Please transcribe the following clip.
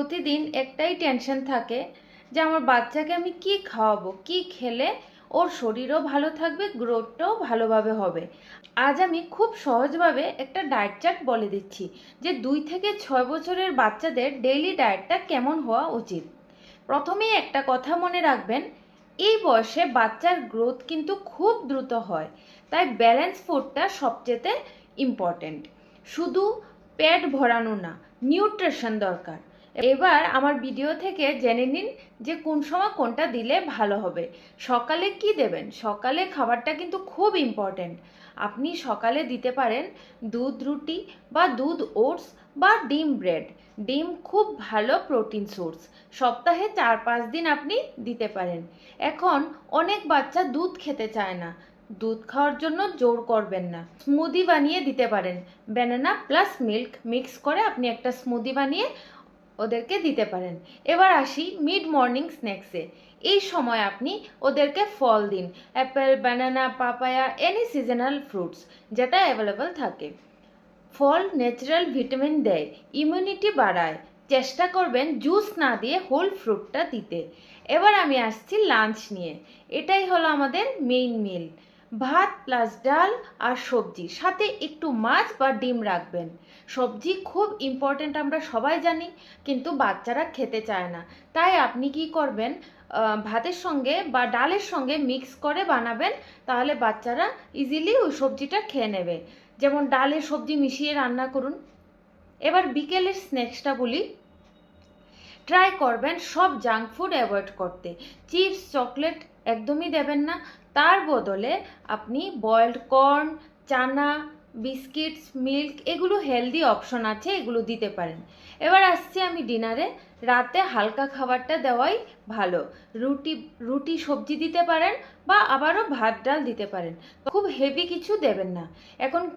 প্রতিদিন একটাই টেনশন থাকে যে আমার বাচ্চাকে আমি কি খাওয়াবো, কি খেলে ওর শরীরও ভালো থাকবে, গ্রোথটাও ভালোভাবে হবে। আজ আমি খুব সহজভাবে একটা ডায়েট চার্ট বলে দিচ্ছি যে 2 থেকে 6 বছরের বাচ্চাদের ডেইলি ডায়েটটা কেমন হওয়া উচিত। প্রথমেই একটা কথা মনে রাখবেন, এই বয়সে বাচ্চার গ্রোথ কিন্তু খুব দ্রুত হয়, তাই ব্যালেন্স ফুডটা সবচেয়ে ইম্পর্ট্যান্ট। শুধু পেট ভরানো না, নিউট্রিশন দরকার। এবার আমার ভিডিও থেকে জেনে নিন যে কোন সময় কোনটা দিলে ভালো হবে। সকালে কি দেবেন? সকালে খাবারটা কিন্তু খুব ইম্পর্ট্যান্ট। আপনি সকালে দিতে পারেন দুধ রুটি বা দুধ ওটস বা ডিম ব্রেড। ডিম খুব ভালো প্রোটিন সোর্স। সপ্তাহে 4-5 দিন আপনি দিতে পারেন। এখন অনেক বাচ্চা দুধ খেতে চায় না, দুধ খাওয়ার জন্য জোর করবেন না, স্মুদি বানিয়ে দিতে পারেন। ব্যানানা প্লাস মিল্ক মিক্স করে আপনি একটা স্মুদি বানিয়ে ওদেরকে দিতে পারেন। এবার আসি মিড মর্নিং স্ন্যাক্সে। এই সময় আপনি ওদেরকে ফল দিন, Apple, banana, papaya, any seasonal fruits যেটা অ্যাভেলেবল থাকে। ফল ন্যাচারাল ভিটামিন দেয়, ইমিউনিটি বাড়ায়। চেষ্টা করবেন জুস না দিয়ে হোল ফ্রুটটা দিতে। এবার আমি আসছি লাঞ্চ নিয়ে। এটাই হলো আমাদের মেইন মিল। ভাত প্লাস ডাল আর সবজি, সাথে একটু মাছ বা ডিম রাখবেন। সবজি খুব ইম্পর্ট্যান্ট আমরা সবাই জানি, কিন্তু বাচ্চারা খেতে চায় না। তাই আপনি কি করবেন, ভাতের সঙ্গে বা ডালের সঙ্গে মিক্স করে বানাবেন, তাহলে বাচ্চারা ইজিলি ওই সবজিটা খেয়ে নেবে। যেমন ডালে সবজি মিশিয়ে রান্না করুন। এবার বিকেলের স্ন্যাক্সটা বলি। ট্রাই করবেন সব জাঙ্ক ফুড অ্যাভয়েড করতে। চিপস, চকলেট একদমই দেবেন না। তার বদলে আপনি বয়েলড কর্ন, চানা, বিস্কিটস, মিল্ক, এগুলো হেলদি অপশন আছে, এগুলো দিতে পারেন। এবার আসছি আমি ডিনারে। রাতে হালকা খাবারটা দেওয়াই ভালো। রুটি রুটি সবজি দিতে পারেন বা আবারও ভাত ডাল দিতে পারেন। খুব হেভি কিছু দেবেন না। এখন